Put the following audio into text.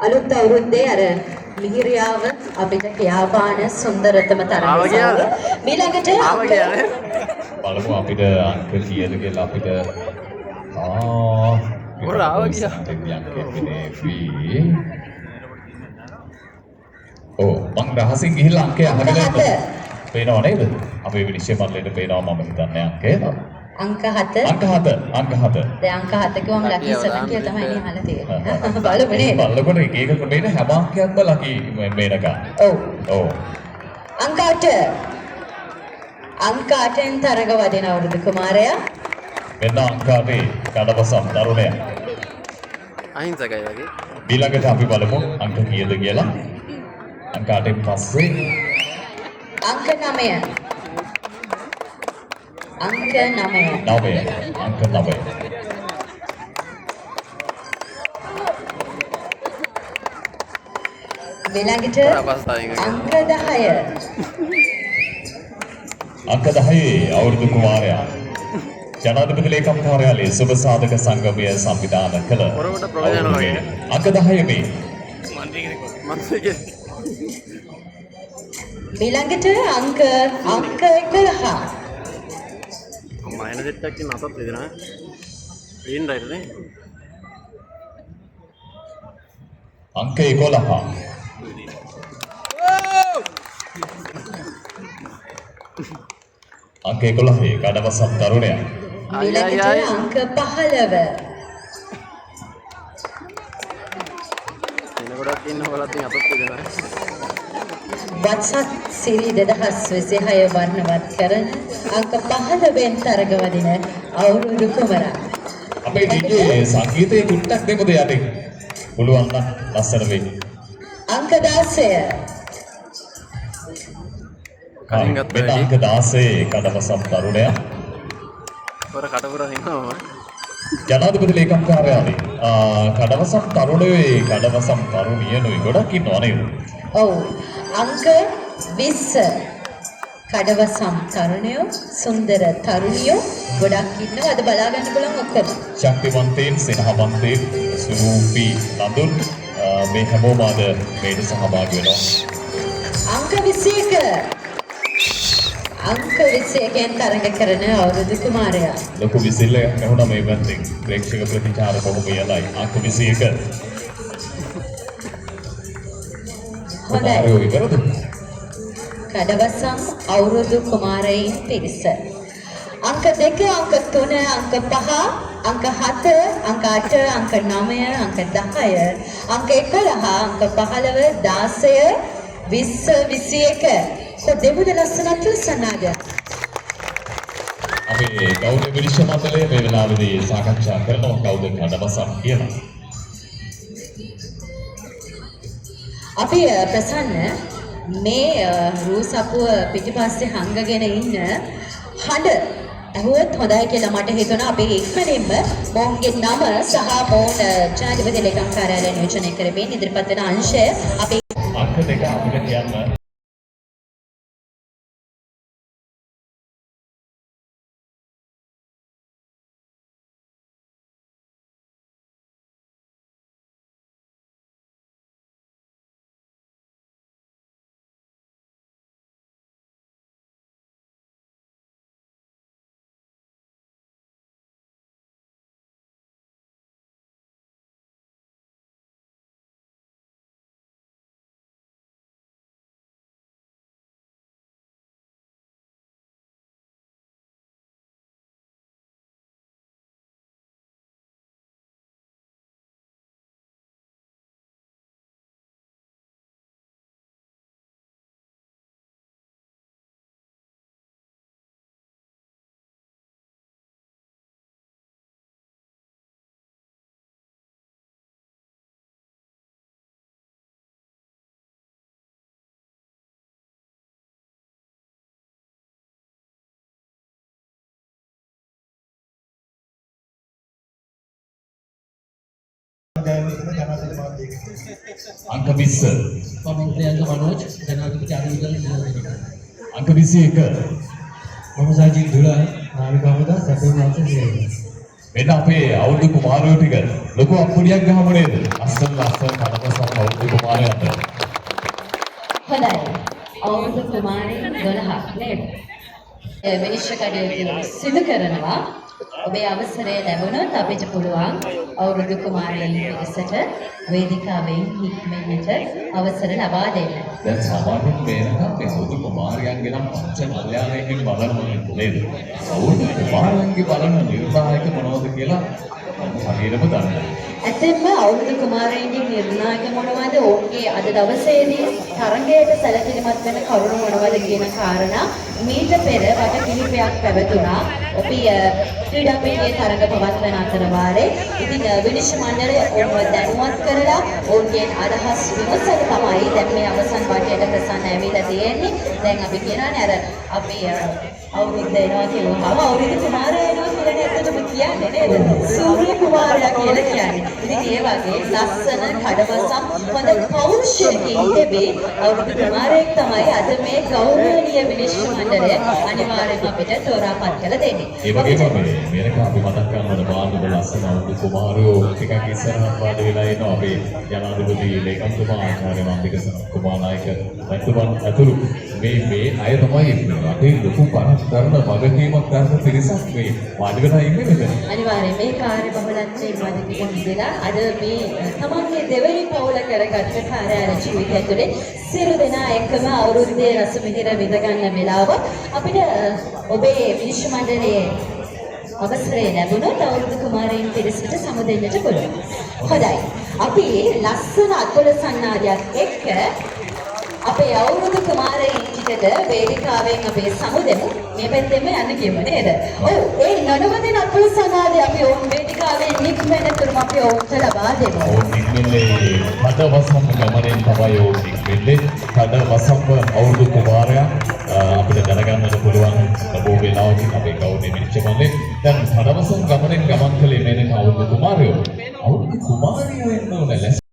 අලුත් අවුරුද්දේ අර මිහිරියාව අපිට කියාපාන සුන්දරතම තරඟ ඊළඟට බලමු අපිට අංක කීයද කියලා අපිට මං රහසින් ගිහිල්ලා අංකය අහගෙන පේනව නේද? අපේ විනිශ්චය මණ්ඩලයට පේනවා මම හිතන්නේ අංකය. අංක 7. අංක 7. අංක 7. දැන් අංක 7 කිව්වම ලකි 7 කියලා තමයි නේ අහලා තියෙන්නේ. බලමු නේද? බලනකොට එක එක කොටේන හැම අංකයක්ම ලකි මේනකා. ඔව්. ඔව්. අංක 8. අංක 8ෙන් තරඟ වදින අවුරුදු කුමාරයා. මෙන්න අංක 8 කඩවසම් තරුණයා. අහිංසකයි වගේ. ඊළඟට අපි බලමු අංක කීයද කියලා. අංක 8න් පස්සේ අංක 9. අංක 9. 9. අංක 9. ඊළඟට අංක 10. අංක 10 අවුරුදු කුමාරයා. ජනාධිපති ලේකම් කාර්යාලයේ සුබ සාධක සංගමය සංවිධානය කළ අංක 10 මේ. ඊළඟට අංක 11. මයින දෙට්ටක් ඉන්න අතත් දෙදෙනා ඊන් රයිට් නේ අංක 11. අංක 11 කඩවසම් තරුණයා. ඊළඟට අංක 15. එන ගොඩක් ඉන්න හොලත් අතත් දෙදෙනා වත්සත් සිරි 2026 වර්ණවත් කරන අංක 15 තරඟ වදින අවුරුදු කුමරා. අපේ DJ සංගීතයේ කුට්ටක් දෙමුද යටින්. පුළුවන් නම් ලස්සන වෙයි. අංක 16. කලින් ගත්ත අංක 16 කඩවසම් තරුණයා. පොර කටපුර හිනවා ජනාධිපති ලේකම් කාර්යාලයේ කඩවසම් තරුණයෝ කඩවසම් තරුණියනෝ ගොඩක් ඉන්නවා නේද? ඔව්. අංක 20. කඩවසම් තරුණයෝ සුන්දර තරුණියෝ ගොඩක් ඉන්නවා. අද බලා ගන්න පුළුවන් ඔක්කොම. ශක්තිමන්තයින් සෙනහවන්තයින් සුරූපී නඳුන් මේ හැමෝම අද මේට සහභාගී වෙනවා. අංක 21. අංක 21න් තරඟ කරන අවුරුදු කුමාරයා. ලොකු විසිල්ල ඇහුණා මේ පැත්තෙන්. ප්‍රේක්ෂක ප්‍රතිචාර බොහොම ඉහළයි. අංක 21. හොඳයි. කඩවසම් අවුරුදු කුමාරයින් පිරිස. අංක 2, අංක 3, අංක 5, අංක 7, අංක 8, අංක 9, අංක 10, අංක 11, අංක 15, 16, 20, 21. දෙමුද ලස්සනට ලස්සනද? අපි ගෞරව විනිශ්චය මණ්ඩලය මේ වෙලාවේදී සාකච්ඡා කරනවා කවුද කඩවසම් කියලා. අපි ප්‍රසන්න මේ රූසපුව පිටිපස්සේ හංගගෙන ඉන්න හඬ ඇහුවොත් හොඳයි කියලා මට හිතුණා. අපි ඉක්මනින්ම මොවුන්ගේ නම සහ මොවුන් ජනාධිපති ලේකම් කාර්යාලය නියෝජනය කරමින් ඉදිරිපත් වෙන අංශය අපි අංක 2 අපිට කියන්න අංක 20 මම ප්‍රියංක මනෝජ් ජනාධිපති අනුගමනය අංක 21 මම සජිත් දුලා නාවික හමුදා සැපයුම් අංශය. මෙන්න අපේ අවුරුදු කුමාරයෝ ටික ලොකු අප්පුඩියක් ගහමු නේද? අස්සන් කඩපසම් කුමාරයාට හොඳයි. අවුරුදු කුමාරයන් 12ක් නේද? විනිශ්චය කටයුතු සිදු කරනවා. ඔබේ අවසරය ලැබුණොත් අපිට පුළුවන් අවුරුදු කුමාරයන් පිරිසට වේදිකාවෙන් හික්මෙන්නට අවසර ලබා දෙන්න. දැන් සාමාන්‍යයෙන් මේනකම් මේ අවුරුදු කුමාරයන්ගේ නම් පංච කල්යාණයකින් බලනවා නේද? අවුරුදු කුමාරයන්ගේ බලන නිර්ණායක මොනවද කියලා හරියටම දන්නේ. ඇත්තෙන්ම අවුරුදු කුමාරයන්ගේ නිර්ණායක මොනවද? ඔවුන්ගේ අද දවසේදී තරගයට සැලකිලිමත් වෙන කරුණු මොනවද කියන කාරණා මීට පෙර වට කිහිපයක් පැවතුණා. අපි ක්‍රීඩාපීඨයේ තරග පවත්වන අතර වාරේ ඉතින් විනිශ්චය මණ්ඩලය ඔවුන්ව දැනුවත් කරලා ඔවුන්ගේ අදහස් විමසලා තමයි දැන් මේ අවසන් වටේට ප්‍රසන්න ඇවිල්ලා තියෙන්නේ. දැන් අපි කියනවානේ අර අපි අවුරුද්ද එනවා කියවහම අවුරුදු කුමාරයා එනවා කියලා ඇත්තටම කියන්නේ නේද? සූර්ය කුමාරයා කියලා කියන්නේ. ඉතින් ඒ වගේ ලස්සන කඩවසම් හොඳ පෞරුෂයකින් ඉතිබේ අවුරුදු කුමාරයෙක් තමයි අද මේ ගෞරවනීය විනිශ්චය මණ්ඩලය අනිවාර්යයෙන්ම අපිට තෝරාපත් කළ දෙන්නේ. ඒ වගේම මේක අපි මතක් කරනවද බාන්දුල ලස්සන අවුරුදු කුමාරයෝ ටිකක් ඉස්සරහට වාඩි වෙලා ඉනවා අපේ ජනාධිපති ලේකම්තුමා ආචාර්ය මන්දික කකුමානායක මැතිතුමන් ඇතුළු මේ අය තමයි අපේ ලොකු බණක් කරන වගකීමක් ගන්න පිරිසක් මේ වාඩි වෙලා ඉන්නේ මෙතන. අනිවාර්යයෙන් මේ කාර්යබහුලත්වයෙන් වදින ඉඳලා අද මේ තමන්ගේ දෙවෙනි පවුල කරගත්ත කාර්යාල ජීවිතය ඇතුලේ සියලු දෙනා එක්කම අවුරුද්දේ රස මිහිර විඳ ගන්න වෙලාව අපිට ඔබේ විනිශ්චය මණ්ඩලයේ අවසරය ලැබුණොත් අවුරුදු කුමාරයන් පිරිසට සමුදෙන්නට පුළුවන්. හොඳයි. අපි ලස්සන අත්වල සන්නාදයක් එක්ක අපේ අවුරුදු කුමාරයන් ටිකට වේදිකාවෙන් අපේ සමුදෙමු. මේ පැත්තෙම යන්න කියමු නේද? ඔව් ඒ නඩවදින අත්වල සන්නාදය අපි ඔවුන් වේදිකාවෙන් නික්මෙන තුරුම අපි ඔවුන්ට ලබා දෙමු. ඔවුන් නික්මෙන්නේ කඩවසම් ගමනෙන් තමයි ඔවුන් නික්මෙන්නේ. කඩවසම් අවුරුදු කුමාරයා අපිට දැනගන්නට පුළුවන් බොහෝ වෙලාවකින් අපේ ගෞරවනීය විනිශ්චය මණ්ඩලය දැන් කඩවසම් ගමනෙන් ගමන් කළේ මේක අවුරුදු කුමාරයෝ. අවුරුදු කුමාරියෝ එන්න ඕනේ.